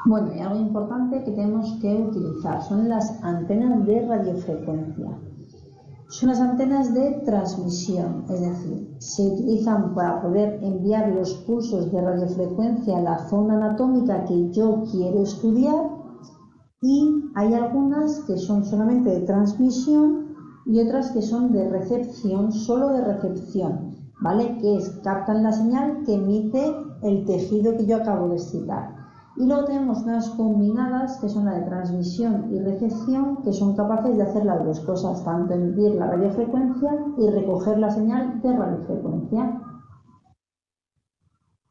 Bueno, y algo importante que tenemos que utilizar son las antenas de radiofrecuencia. Son las antenas de transmisión, es decir, se utilizan para poder enviar los pulsos de radiofrecuencia a la zona anatómica que yo quiero estudiar, y hay algunas que son solamente de transmisión y otras que son de recepción, solo de recepción, ¿vale? Que captan la señal que emite el tejido que yo acabo de citar. Y luego tenemos unas combinadas que son la de transmisión y recepción, que son capaces de hacer las dos cosas, tanto emitir la radiofrecuencia y recoger la señal de radiofrecuencia.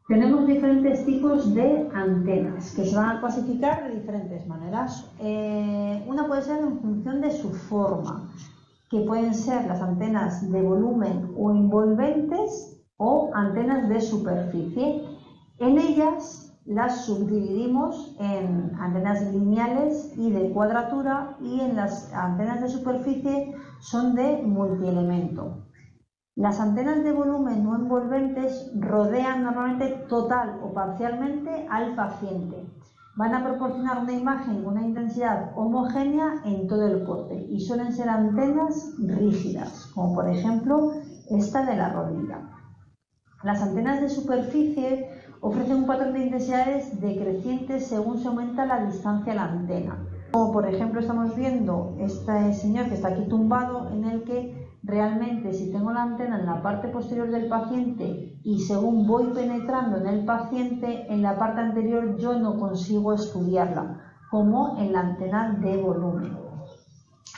Tenemos diferentes tipos de antenas que se van a clasificar de diferentes maneras. Una puede ser en función de su forma, que pueden ser las antenas de volumen o envolventes o antenas de superficie. En ellas las subdividimos en antenas lineales y de cuadratura, y en las antenas de superficie son de multielemento. Las antenas de volumen o envolventes rodean normalmente total o parcialmente al paciente. Van a proporcionar una imagen, una intensidad homogénea en todo el corte y suelen ser antenas rígidas, como por ejemplo esta de la rodilla. Las antenas de superficie ofrecen un patrón de intensidades decrecientes según se aumenta la distancia a la antena. Como por ejemplo estamos viendo este señor que está aquí tumbado, en el que realmente si tengo la antena en la parte posterior del paciente y según voy penetrando en el paciente, en la parte anterior yo no consigo estudiarla, como en la antena de volumen.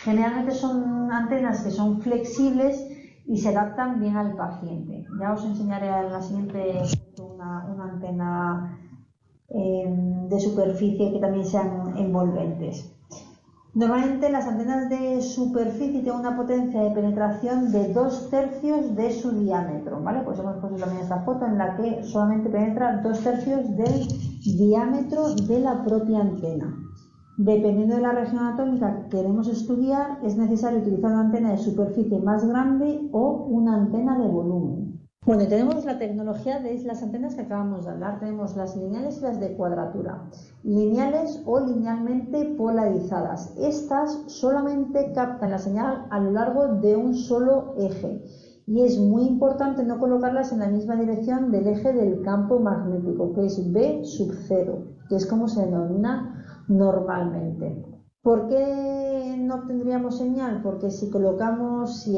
Generalmente son antenas que son flexibles y se adaptan bien al paciente. Ya os enseñaré en la siguiente foto una antena de superficie que también sean envolventes. Normalmente las antenas de superficie tienen una potencia de penetración de 2/3 de su diámetro, ¿vale? Pues hemos puesto también esta foto en la que solamente penetra 2/3 del diámetro de la propia antena. Dependiendo de la región anatómica que queremos estudiar, es necesario utilizar una antena de superficie más grande o una antena de volumen. Bueno, tenemos la tecnología de las antenas que acabamos de hablar. Tenemos las lineales y las de cuadratura. Lineales o linealmente polarizadas. Estas solamente captan la señal a lo largo de un solo eje. Y es muy importante no colocarlas en la misma dirección del eje del campo magnético, que es B sub 0, que es como se denomina normalmente. ¿Por qué no obtendríamos señal? Porque si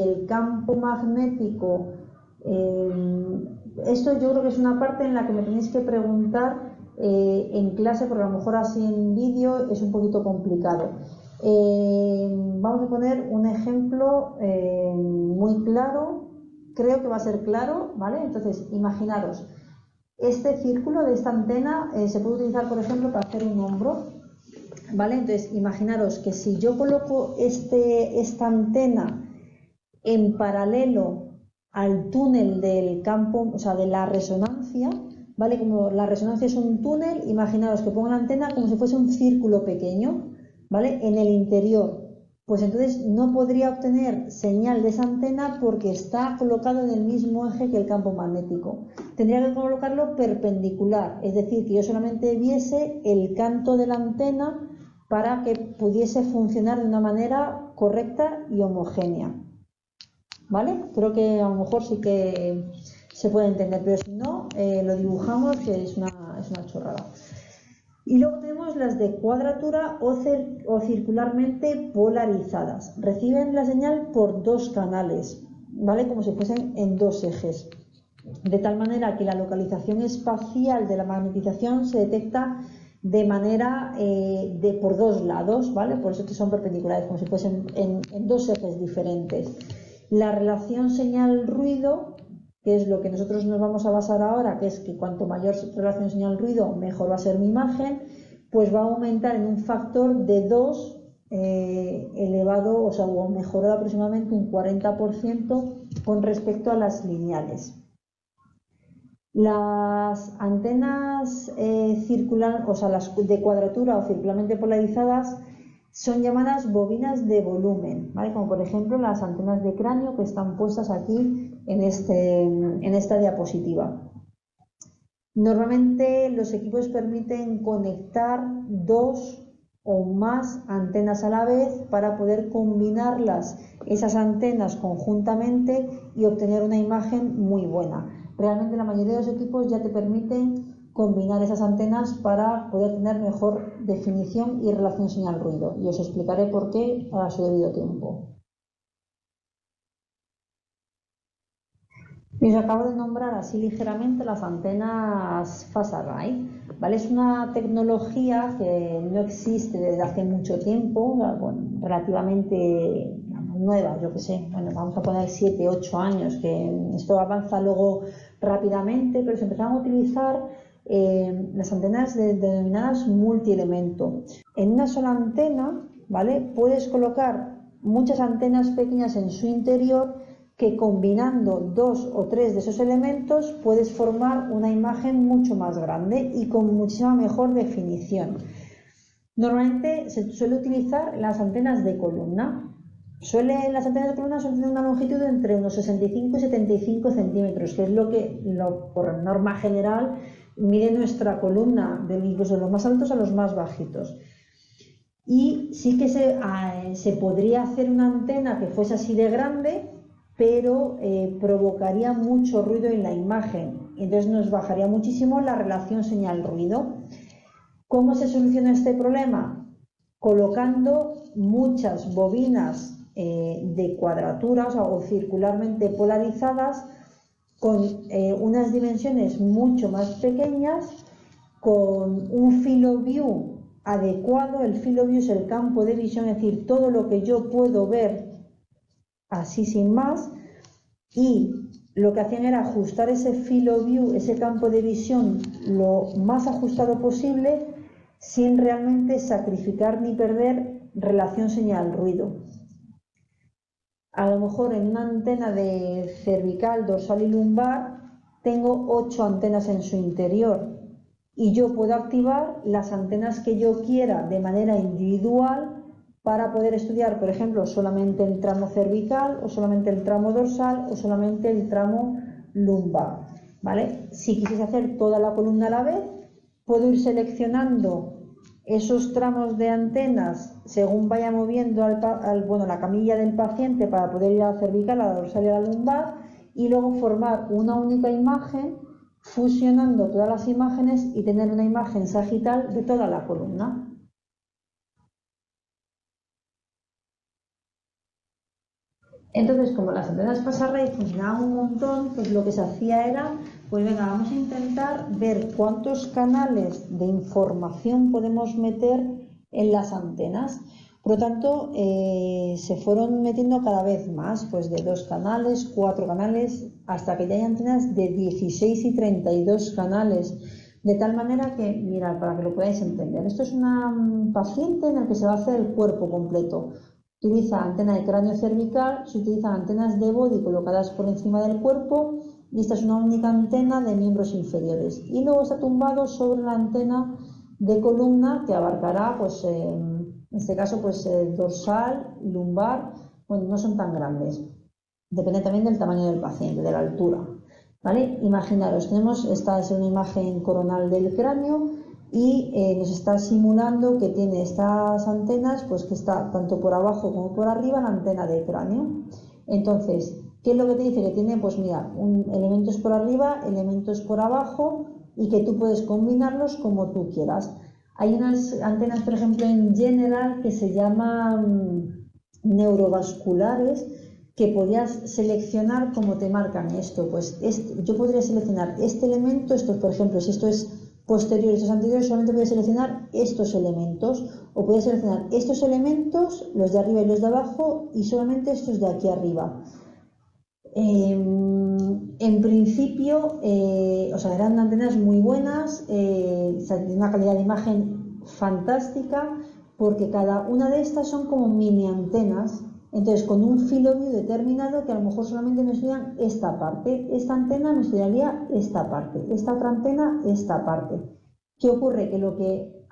el campo magnético, esto yo creo que es una parte en la que me tenéis que preguntar en clase, porque a lo mejor así en vídeo es un poquito complicado. Vamos a poner un ejemplo muy claro, creo que va a ser claro, ¿vale? Entonces, imaginaros, este círculo de esta antena se puede utilizar, por ejemplo, para hacer un hombro, ¿vale? Entonces, imaginaros que si yo coloco esta antena en paralelo al túnel del campo, o sea, de la resonancia, ¿vale? Como la resonancia es un túnel, imaginaros que pongo la antena como si fuese un círculo pequeño, ¿vale? En el interior. Pues entonces no podría obtener señal de esa antena porque está colocado en el mismo eje que el campo magnético. Tendría que colocarlo perpendicular, es decir, que yo solamente viese el canto de la antena para que pudiese funcionar de una manera correcta y homogénea. ¿Vale? Creo que a lo mejor sí que se puede entender, pero si no, lo dibujamos, que es una chorrada. Y luego tenemos las de cuadratura o circularmente polarizadas. Reciben la señal por dos canales, ¿vale? Como si fuesen en dos ejes. De tal manera que la localización espacial de la magnetización se detecta de manera por dos lados, ¿vale? Por eso que son perpendiculares, como si fuesen en dos ejes diferentes. La relación señal-ruido, que es lo que nosotros nos vamos a basar ahora, que es que cuanto mayor relación señal-ruido, mejor va a ser mi imagen, pues va a aumentar en un factor de 2 elevado, o sea, o mejorado aproximadamente un 40% con respecto a las lineales. Las antenas circular, o sea, las de cuadratura o circularmente polarizadas, son llamadas bobinas de volumen, ¿vale? Como por ejemplo las antenas de cráneo que están puestas aquí en esta diapositiva. Normalmente los equipos permiten conectar dos o más antenas a la vez para poder combinarlas, esas antenas conjuntamente y obtener una imagen muy buena. Realmente la mayoría de los equipos ya te permiten combinar esas antenas para poder tener mejor definición y relación señal-ruido. Y os explicaré por qué a su debido tiempo. Y os acabo de nombrar así ligeramente las antenas Phased Array, ¿vale? Es una tecnología que no existe desde hace mucho tiempo, bueno, relativamente nueva, yo que sé, bueno, vamos a poner 7, 8 años, que esto avanza luego rápidamente, pero se empezaron a utilizar las antenas denominadas multielemento. En una sola antena, ¿vale? Puedes colocar muchas antenas pequeñas en su interior que combinando 2 o 3 de esos elementos puedes formar una imagen mucho más grande y con muchísima mejor definición. Normalmente se suele utilizar las antenas de columna. Las antenas de columna suelen tener una longitud de entre unos 65 y 75 centímetros, que es lo que por norma general mide nuestra columna, incluso de los más altos a los más bajitos. Y sí que se podría hacer una antena que fuese así de grande, pero provocaría mucho ruido en la imagen, entonces nos bajaría muchísimo la relación señal-ruido. ¿Cómo se soluciona este problema? Colocando muchas bobinas de cuadraturas o circularmente polarizadas con unas dimensiones mucho más pequeñas, con un field of view adecuado. El field of view es el campo de visión, es decir, todo lo que yo puedo ver así sin más, y lo que hacían era ajustar ese field of view, ese campo de visión, lo más ajustado posible, sin realmente sacrificar ni perder relación señal-ruido. A lo mejor en una antena de cervical, dorsal y lumbar tengo 8 antenas en su interior y yo puedo activar las antenas que yo quiera de manera individual para poder estudiar, por ejemplo, solamente el tramo cervical o solamente el tramo dorsal o solamente el tramo lumbar, ¿vale? Si quisiese hacer toda la columna a la vez, puedo ir seleccionando esos tramos de antenas según vaya moviendo la camilla del paciente para poder ir a la cervical, a la dorsal y a la lumbar, y luego formar una única imagen fusionando todas las imágenes y tener una imagen sagital de toda la columna. Entonces, como las antenas Phased Array funcionaban un montón, pues lo que se hacía era, pues venga, vamos a intentar ver cuántos canales de información podemos meter en las antenas. Por lo tanto, se fueron metiendo cada vez más, pues de 2 canales, 4 canales, hasta que ya hay antenas de 16 y 32 canales. De tal manera que, mirad, para que lo podáis entender, esto es una paciente en el que se va a hacer el cuerpo completo. Utiliza antena de cráneo cervical, se utilizan antenas de body colocadas por encima del cuerpo y esta es una única antena de miembros inferiores. Y luego está tumbado sobre la antena de columna que abarcará, pues en este caso, pues dorsal, lumbar, bueno, no son tan grandes. Depende también del tamaño del paciente, de la altura, ¿vale? Imaginaros, esta es una imagen coronal del cráneo y nos está simulando que tiene estas antenas, pues que está tanto por abajo como por arriba la antena de cráneo. Entonces, ¿qué es lo que te dice? Que tiene, pues mira, elementos por arriba, elementos por abajo y que tú puedes combinarlos como tú quieras. Hay unas antenas, por ejemplo, en general que se llaman neurovasculares, que podías seleccionar como te marcan esto. Pues yo podría seleccionar este elemento, esto por ejemplo, si esto es posterior y estos anteriores, solamente voy a seleccionar estos elementos, o voy a seleccionar estos elementos, los de arriba y los de abajo, y solamente estos de aquí arriba. En principio, eran antenas muy buenas, una calidad de imagen fantástica, porque cada una de estas son como mini antenas. Entonces, con un field of view determinado, que a lo mejor solamente me estudian esta parte, esta antena me estudiaría esta parte, esta otra antena esta parte. ¿Qué ocurre? Que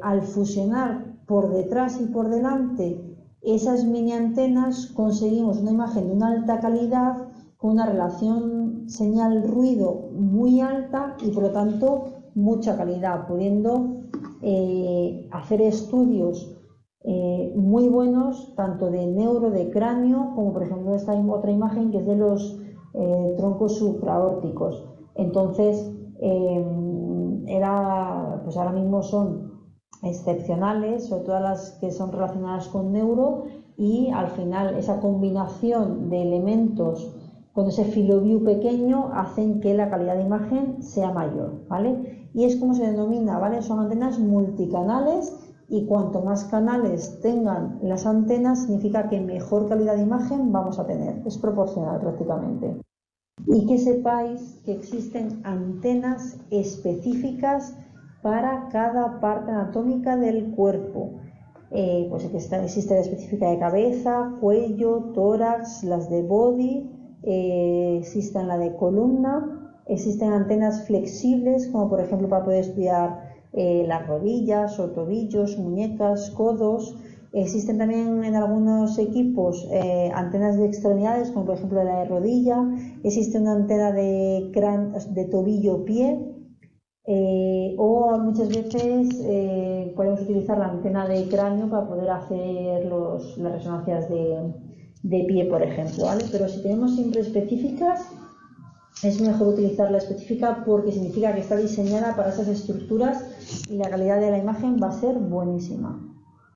al fusionar por detrás y por delante esas mini antenas, conseguimos una imagen de una alta calidad con una relación señal-ruido muy alta y por lo tanto mucha calidad, pudiendo hacer estudios muy buenos tanto de neuro, de cráneo, como por ejemplo esta otra imagen que es de los troncos supraórticos. Entonces, pues ahora mismo son excepcionales, sobre todo las que son relacionadas con neuro, y al final esa combinación de elementos con ese field of view pequeño hacen que la calidad de imagen sea mayor, ¿vale? Y es como se denomina, ¿vale? Son antenas multicanales, y cuanto más canales tengan las antenas significa que mejor calidad de imagen vamos a tener, es proporcional prácticamente. Y que sepáis que existen antenas específicas para cada parte anatómica del cuerpo. Pues existe la específica de cabeza, cuello, tórax, las de body, existen la de columna, existen antenas flexibles, como por ejemplo para poder estudiar las rodillas o tobillos, muñecas, codos. Existen también en algunos equipos antenas de extremidades, como por ejemplo la de rodilla. Existe una antena de tobillo-pie. O muchas veces podemos utilizar la antena de cráneo para poder hacer las resonancias de pie, por ejemplo, ¿vale? Pero si tenemos siempre específicas, es mejor utilizar la específica porque significa que está diseñada para esas estructuras y la calidad de la imagen va a ser buenísima.